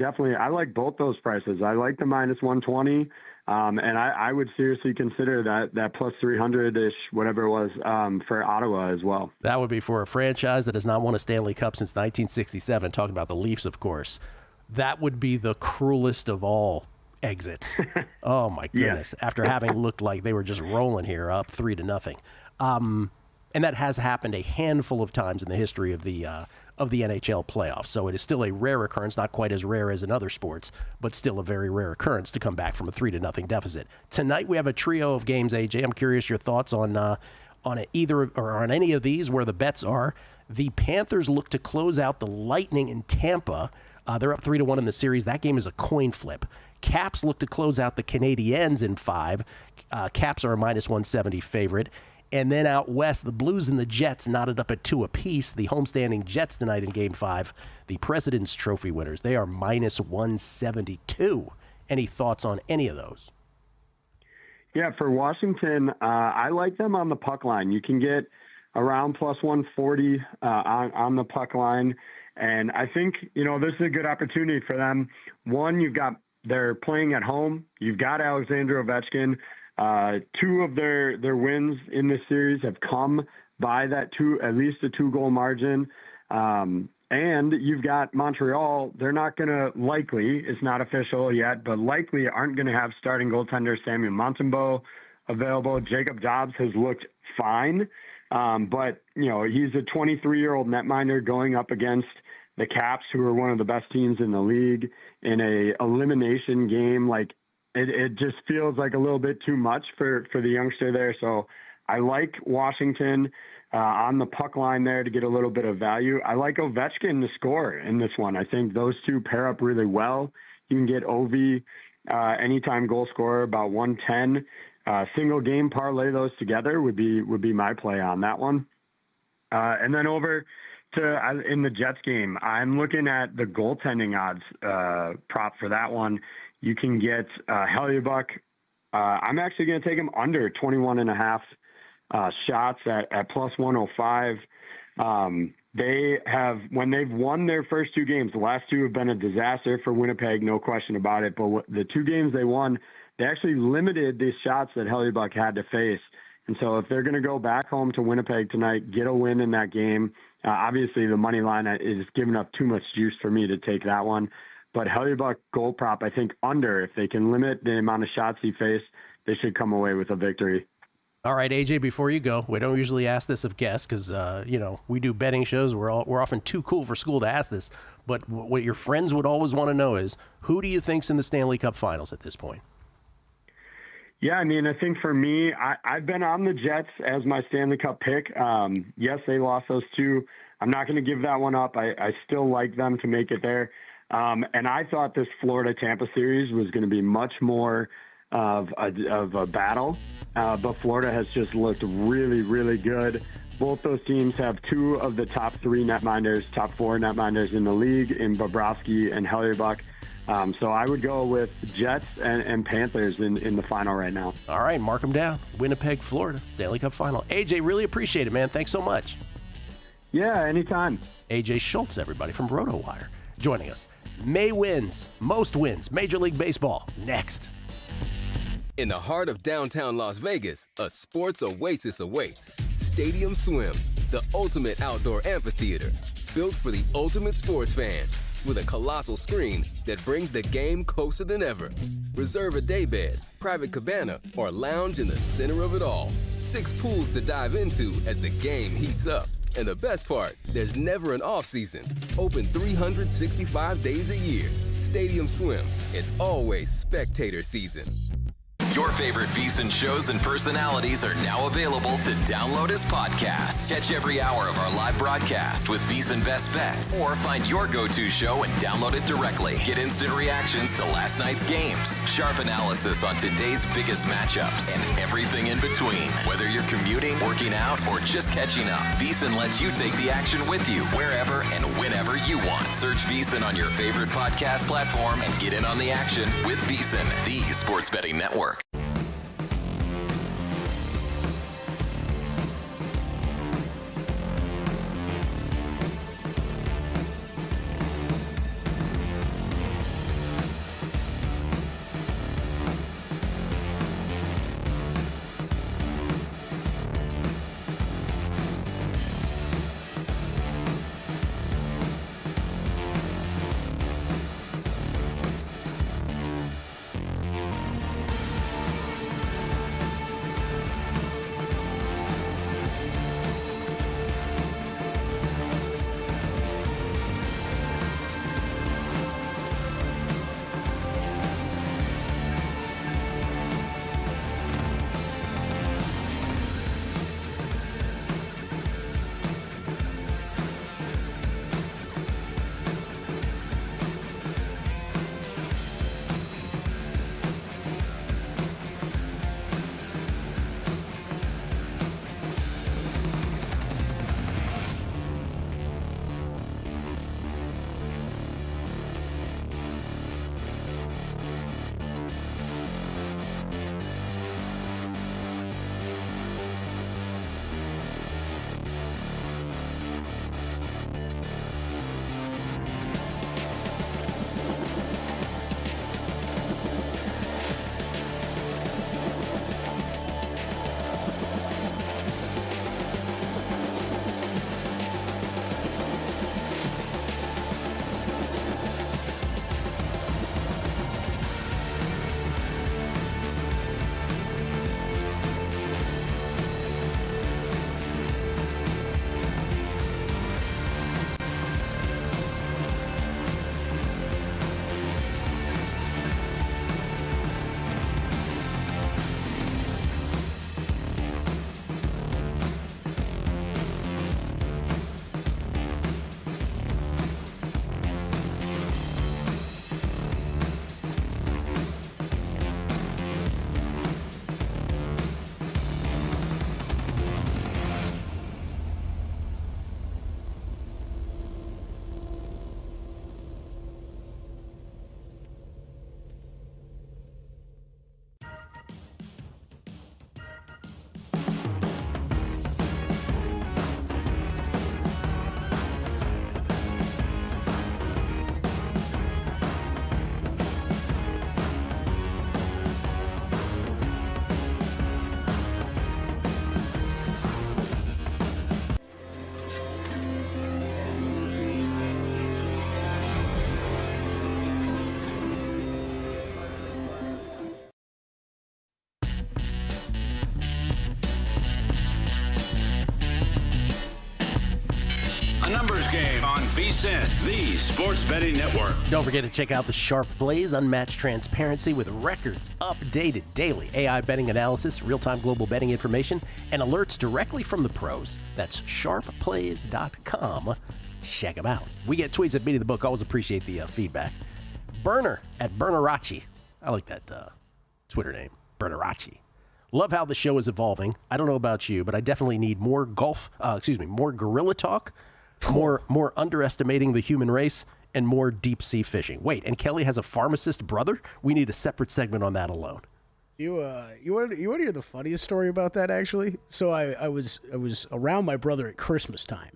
like both those prices. I like the minus 120. And I would seriously consider that plus 300-ish, whatever it was, for Ottawa as well. That would be for a franchise that has not won a Stanley Cup since 1967, talking about the Leafs, of course. That would be the cruelest of all exits. Oh, my goodness. Yes. After having looked like they were just rolling here up 3-0. And that has happened a handful of times in the history of the NHL playoffs. So it is still a rare occurrence, not quite as rare as in other sports, but still a very rare occurrence to come back from a 3-0 deficit. Tonight we have a trio of games, AJ. I'm curious your thoughts on either or on any of these where the bets are. The Panthers look to close out the Lightning in Tampa. They're up 3-1 in the series. That game is a coin flip. Caps look to close out the Canadiens in 5. Caps are a minus 170 favorite. And then out west, the Blues and the Jets knotted up at 2 apiece. The homestanding Jets tonight in Game 5, the President's Trophy winners. They are minus 172. Any thoughts on any of those? Yeah, for Washington, I like them on the puck line. You can get around plus 140 on the puck line. And I think, this is a good opportunity for them. One, they're playing at home. You've got Alexander Ovechkin. 2 of their wins in this series have come by at least a 2-goal margin. And you've got Montreal. They're not going to likely, it's not official yet, but likely aren't going to have starting goaltender Samuel Montembeault available. Jacob Dobbs has looked fine. But he's a 23-year-old netminder going up against the Caps, who are one of the best teams in the league, in a elimination game. Like, it just feels like a little bit too much for the youngster there. So I like Washington on the puck line there to get a little bit of value. I like Ovechkin to score in this one. I think those two pair up really well. You can get Ovi, anytime goal scorer, about 110. Single game parlay those together would be my play on that one. And then over to in the Jets game, I'm looking at the goaltending odds prop for that one. You can get Hellebuyck. I'm actually going to take him under 21.5 shots at plus 105. They have, when they've won their first 2 games, the last 2 have been a disaster for Winnipeg, no question about it. But the 2 games they won, they actually limited the shots that Hellebuyck had to face. And so if they're going to go back home to Winnipeg tonight, get a win in that game, obviously the money line is giving up too much juice for me to take that one. But Hellebuyck goal prop, I think under, if they can limit the amount of shots he faced, they should come away with a victory. All right, AJ, before you go, we don't usually ask this of guests because, we do betting shows. We're often too cool for school to ask this. But what your friends would always want to know is, who do you think's in the Stanley Cup Finals at this point? Yeah, I mean, I think for me, I've been on the Jets as my Stanley Cup pick. Yes, they lost those two. I'm not going to give that one up. I still like them to make it there. And I thought this Florida-Tampa series was going to be much more of a battle. But Florida has just looked really, really good. Both those teams have two of the top 3 netminders, top 4 netminders in the league in Bobrovsky and Hellebuyck. So I would go with Jets and Panthers in the final right now. All right, mark them down. Winnipeg, Florida, Stanley Cup Final. AJ, really appreciate it, man. Thanks so much. Yeah, anytime. AJ Schultz, everybody, from RotoWire, joining us. May wins, most wins, Major League Baseball, next. In the heart of downtown Las Vegas, a sports oasis awaits. Stadium Swim, the ultimate outdoor amphitheater, built for the ultimate sports fan. With a colossal screen that brings the game closer than ever. Reserve a daybed, private cabana, or lounge in the center of it all. 6 pools to dive into as the game heats up. And the best part, there's never an off-season. Open 365 days a year. Stadium Swim, it's always spectator season. Your favorite VSiN shows and personalities are now available to download as podcasts. Catch every hour of our live broadcast with VSiN Best Bets, or find your go-to show and download it directly. Get instant reactions to last night's games, sharp analysis on today's biggest matchups, and everything in between. Whether you're commuting, working out, or just catching up, VSiN lets you take the action with you wherever and whenever you want. Search VSiN on your favorite podcast platform and get in on the action with VSiN, the sports betting network. Game on VSiN, the sports betting network. Don't forget to check out the Sharp Plays, unmatched transparency with records, updated daily AI betting analysis, real-time global betting information, and alerts directly from the pros. That's sharpplays.com. Check them out. We get tweets at Beating the Book. Always appreciate the feedback. Burner at Bernerachi. I like that Twitter name, Bernerachi. Love how the show is evolving. I don't know about you, but I definitely need more more gorilla talk, more underestimating the human race, and more deep sea fishing. Wait, and Kelly has a pharmacist brother? We need a separate segment on that alone. You want to hear the funniest story about that, actually? So I was around my brother at Christmas time.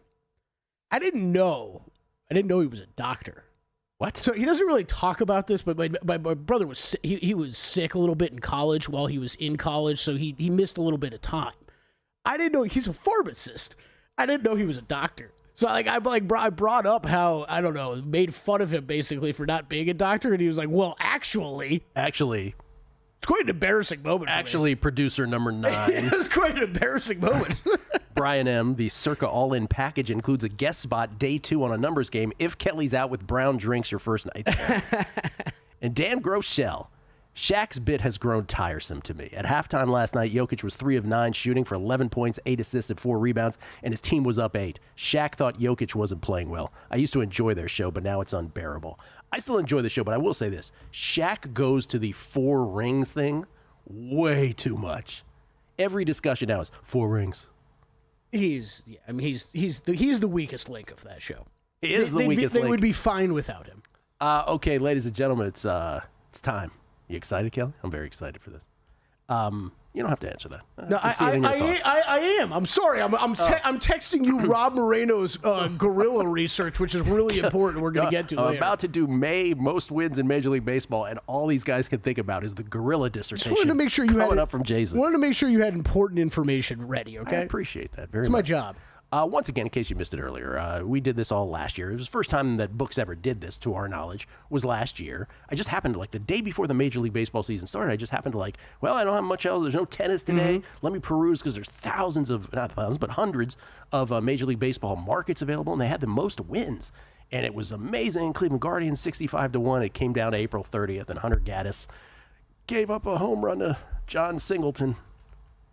I didn't know he was a doctor. What? So he doesn't really talk about this, but my brother was he was sick a little bit in college while he was in college, so he missed a little bit of time. I didn't know he's a pharmacist. I didn't know he was a doctor. So I brought up how, I don't know, made fun of him basically for not being a doctor, and he was like, well, actually, it's quite an embarrassing moment. Actually, producer number 9. It was quite an embarrassing moment. Brian M., the Circa all-in package includes a guest spot day 2 on a numbers game if Kelly's out with brown drinks your first night there. And Dan Groeschel, Shaq's bit has grown tiresome to me. At halftime last night, Jokic was 3 of 9 shooting for 11 points, 8 assists, and 4 rebounds, and his team was up 8. Shaq thought Jokic wasn't playing well. I used to enjoy their show, but now it's unbearable. I still enjoy the show, but I will say this. Shaq goes to the 4 rings thing way too much. Every discussion now is 4 rings. He's the weakest link of that show. He is the weakest link. They would be fine without him. Okay, ladies and gentlemen, it's time. You excited, Kelly? I'm very excited for this. You don't have to answer that. No, I am. I'm sorry. I'm texting you Rob Moreno's gorilla research, which is really important. We're going to get to later. I'm about to do May most wins in Major League Baseball, and all these guys can think about is the gorilla dissertation. Just wanted to make sure you had up from Jason. Wanted to make sure you had important information ready. Okay, I appreciate that very much. It's my job. Once again, in case you missed it earlier, we did this all last year. It was the first time that books ever did this, to our knowledge, was last year. I just happened to, the day before the Major League Baseball season started, I just happened to I don't have much else. There's no tennis today. Mm-hmm. Let me peruse, because there's not thousands, but hundreds of Major League Baseball markets available, and they had the most wins. And it was amazing. Cleveland Guardians, 65-1. It came down to April 30th, and Hunter Gaddis gave up a home run to John Singleton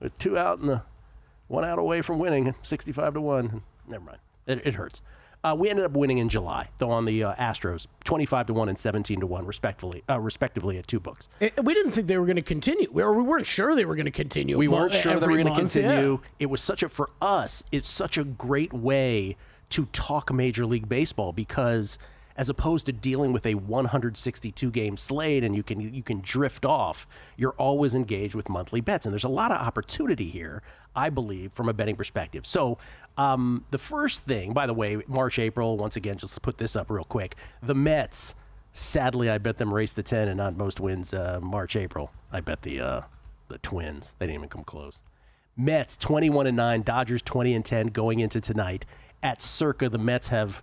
with 2 out and 1 out away from winning, 65-1. Never mind. It hurts. We ended up winning in July, though, on the Astros, 25-1 and 17-1, respectively, at 2 books. We didn't think they were going to continue, or we weren't sure they were going to continue. We weren't sure they were going to continue. Yeah. It was for us, it's such a great way to talk Major League Baseball, because as opposed to dealing with a 162-game slate and you can drift off, you're always engaged with monthly bets. And there's a lot of opportunity here, I believe, from a betting perspective. So the first thing, by the way, March, April, once again, just to put this up real quick, the Mets, sadly, I bet them race to 10 and not most wins March, April. I bet the Twins. They didn't even come close. Mets, 21-9, Dodgers, 20-10 going into tonight. At Circa, the Mets have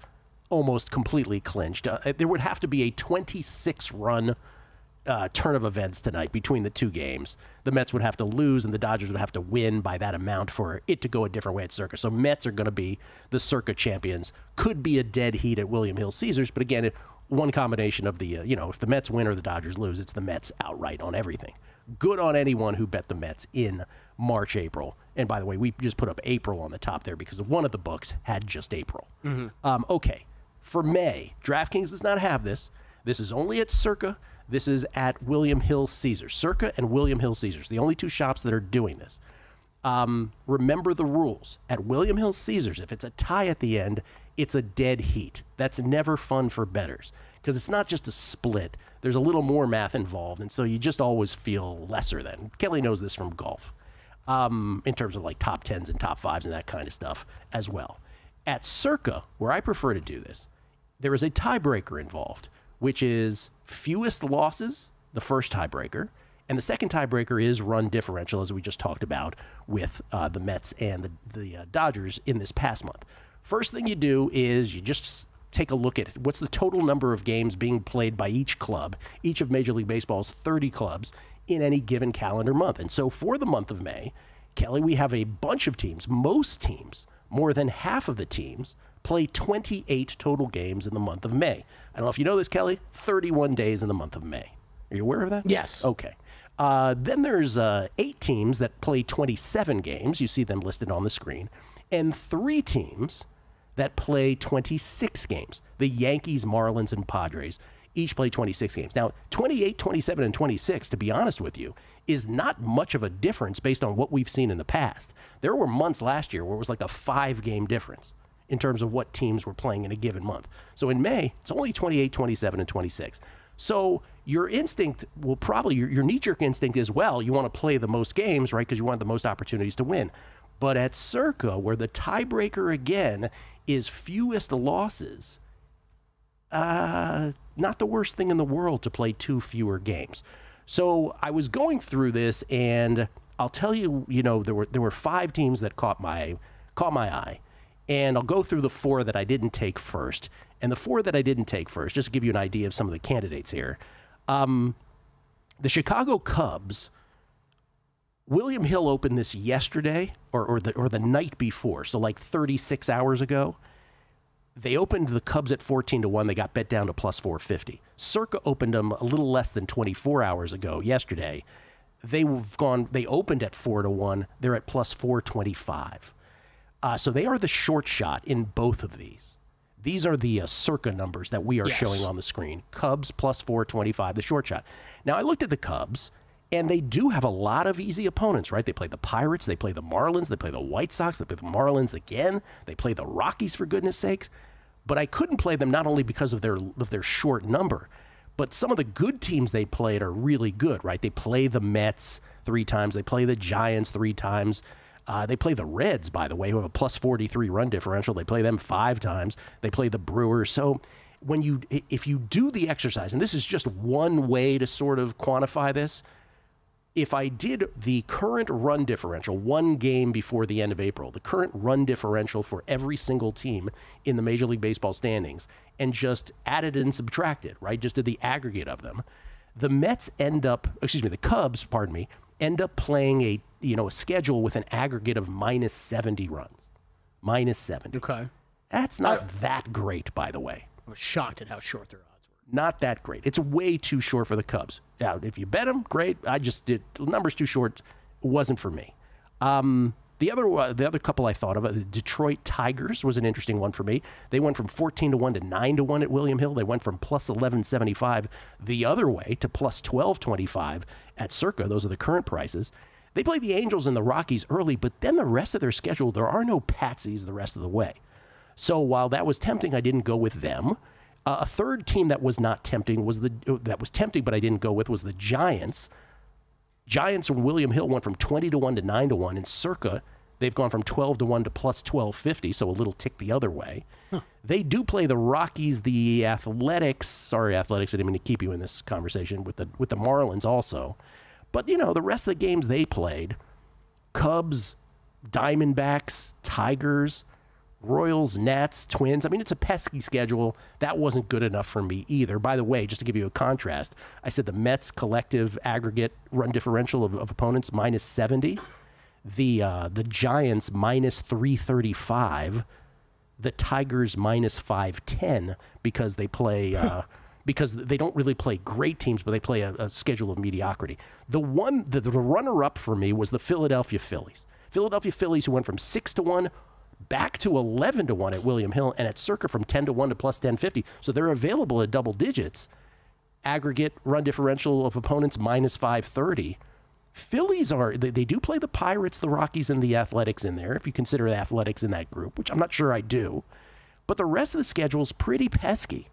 almost completely clinched. There would have to be a 26-run turn of events tonight between the 2 games. The Mets would have to lose, and the Dodgers would have to win by that amount for it to go a different way at Circa. So Mets are going to be the Circa champions. Could be a dead heat at William Hill Caesars, but again, one combination of the, if the Mets win or the Dodgers lose, it's the Mets outright on everything. Good on anyone who bet the Mets in March, April. And by the way, we just put up April on the top there because one of the books had just April. Mm-hmm. Okay. For May, DraftKings does not have this. This is only at Circa. This is at William Hill Caesars. Circa and William Hill Caesars, the only 2 shops that are doing this. Remember the rules. At William Hill Caesars, if it's a tie at the end, it's a dead heat. That's never fun for bettors because it's not just a split. There's a little more math involved, and so you just always feel lesser than. Kelly knows this from golf in terms of top 10s and top 5s and that kind of stuff as well. At Circa, where I prefer to do this, there is a tiebreaker involved, which is fewest losses, the first tiebreaker, and the second tiebreaker is run differential, as we just talked about with the Mets and the Dodgers in this past month. First thing you do is you just take a look at what's the total number of games being played by each club, each of Major League Baseball's 30 clubs in any given calendar month. And so for the month of May, Kelly, we have a bunch of teams, most teams, more than half of the teams, play 28 total games in the month of May. I don't know if you know this, Kelly, 31 days in the month of May. Are you aware of that? Yes. Okay. Then there's 8 teams that play 27 games. You see them listed on the screen. And 3 teams that play 26 games. The Yankees, Marlins, and Padres each play 26 games. Now, 28, 27, and 26, to be honest with you, is not much of a difference based on what we've seen in the past. There were months last year where it was like a 5-game difference in terms of what teams were playing in a given month. So in May, it's only 28, 27, and 26. So your instinct will probably, your knee-jerk instinct is, well, you want to play the most games, right, because you want the most opportunities to win. But at Circa, where the tiebreaker, again, is fewest losses, not the worst thing in the world to play 2 fewer games. So I was going through this, and I'll tell you, there were 5 teams that caught my eye. And I'll go through the 4 that I didn't take first. And the 4 that I didn't take first, just to give you an idea of some of the candidates here. The Chicago Cubs, William Hill opened this yesterday or the night before, so like 36 hours ago. They opened the Cubs at 14-1. They got bet down to plus 450. Circa opened them a little less than 24 hours ago yesterday. They opened at 4-1. They're at plus 425. So they are the short shot in both of these. These are the Circa numbers that we are showing on the screen. Cubs plus 425, the short shot. Now, I looked at the Cubs, and they do have a lot of easy opponents, right? They play the Pirates, they play the Marlins, they play the White Sox, they play the Marlins again, they play the Rockies, for goodness sakes. But I couldn't play them not only because of their short number, but some of the good teams they played are really good, right? They play the Mets 3 times, they play the Giants 3 times. They play the Reds, by the way, who have a plus 43 run differential. They play them 5 times. They play the Brewers. So if you do the exercise, and this is just one way to sort of quantify this, if I did the current run differential 1 game before the end of April, the current run differential for every single team in the Major League Baseball standings, and just added and subtracted, right, just did the aggregate of them, the Cubs, end up playing a schedule with an aggregate of minus 70 runs. Minus 70. Okay. That's not that great, by the way. I was shocked at how short their odds were. Not that great. It's way too short for the Cubs. Now, if you bet them, great. I just did. The number's too short. It wasn't for me. The other couple I thought of, the Detroit Tigers was an interesting one for me. They went from 14-1 to 9-1 at William Hill. They went from plus 1175 the other way to plus 1225 at Circa. Those are the current prices. They play the Angels and the Rockies early, but then the rest of their schedule, there are no patsies the rest of the way. So while that was tempting, I didn't go with them. A third team that was not tempting that was tempting, but I didn't go with, was the Giants. Giants from William Hill went from 20-1 to 9-1. In Circa, they've gone from 12-1 to plus 1250, so a little tick the other way. Huh. They do play the Rockies, the Athletics. Sorry, Athletics, I didn't mean to keep you in this conversation with the Marlins also. But, the rest of the games they played, Cubs, Diamondbacks, Tigers, Royals, Nats, Twins. I mean, it's a pesky schedule. That wasn't good enough for me either. By the way, just to give you a contrast, I said the Mets collective aggregate run differential of opponents minus 70. The Giants minus 335. The Tigers minus 510 because they play because they don't really play great teams, but they play a schedule of mediocrity. The runner-up for me was the Philadelphia Phillies. Philadelphia Phillies, who went from 6-1 back to 11-1 at William Hill, and at Circa from 10-1 to plus 1050. So they're available at double digits. Aggregate run differential of opponents minus 530. Phillies they do play the Pirates, the Rockies, and the Athletics in there, if you consider the Athletics in that group, which I'm not sure I do. But the rest of the schedule is pretty pesky.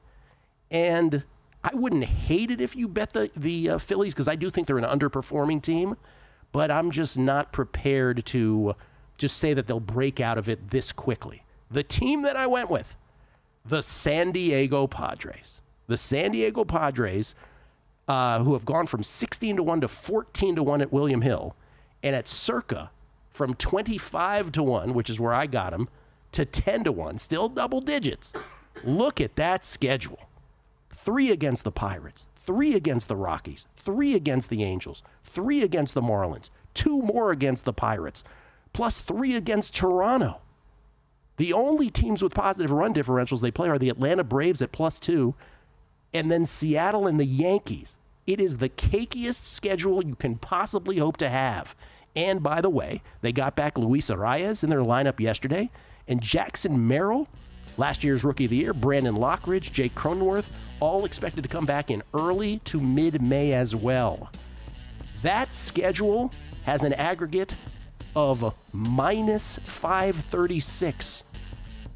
And I wouldn't hate it if you bet the Phillies, because I do think they're an underperforming team, but I'm just not prepared to just say that they'll break out of it this quickly. The team that I went with, the San Diego Padres. The San Diego Padres, who have gone from 16-1 to 14-1 at William Hill, and at Circa from 25-1, which is where I got them, to 10-1, still double digits. Look at that schedule. 3 against the Pirates, 3 against the Rockies, 3 against the Angels, 3 against the Marlins, 2 more against the Pirates, plus 3 against Toronto. The only teams with positive run differentials they play are the Atlanta Braves at +2, and then Seattle and the Yankees. It is the cakiest schedule you can possibly hope to have. And by the way, they got back Luis Arias in their lineup yesterday, and Jackson Merrill, last year's Rookie of the Year, Brandon Lockridge, Jake Cronenworth, all expected to come back in early to mid-May as well. That schedule has an aggregate of minus 536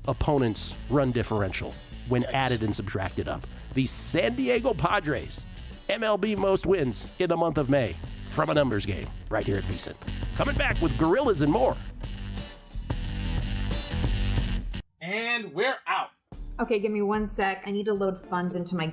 opponents' run differential when added and subtracted up. The San Diego Padres, MLB most wins in the month of May from a numbers game right here at VSiN. Coming back with Gorillas and more. And we're out. Okay, give me 1 sec. I need to load funds into my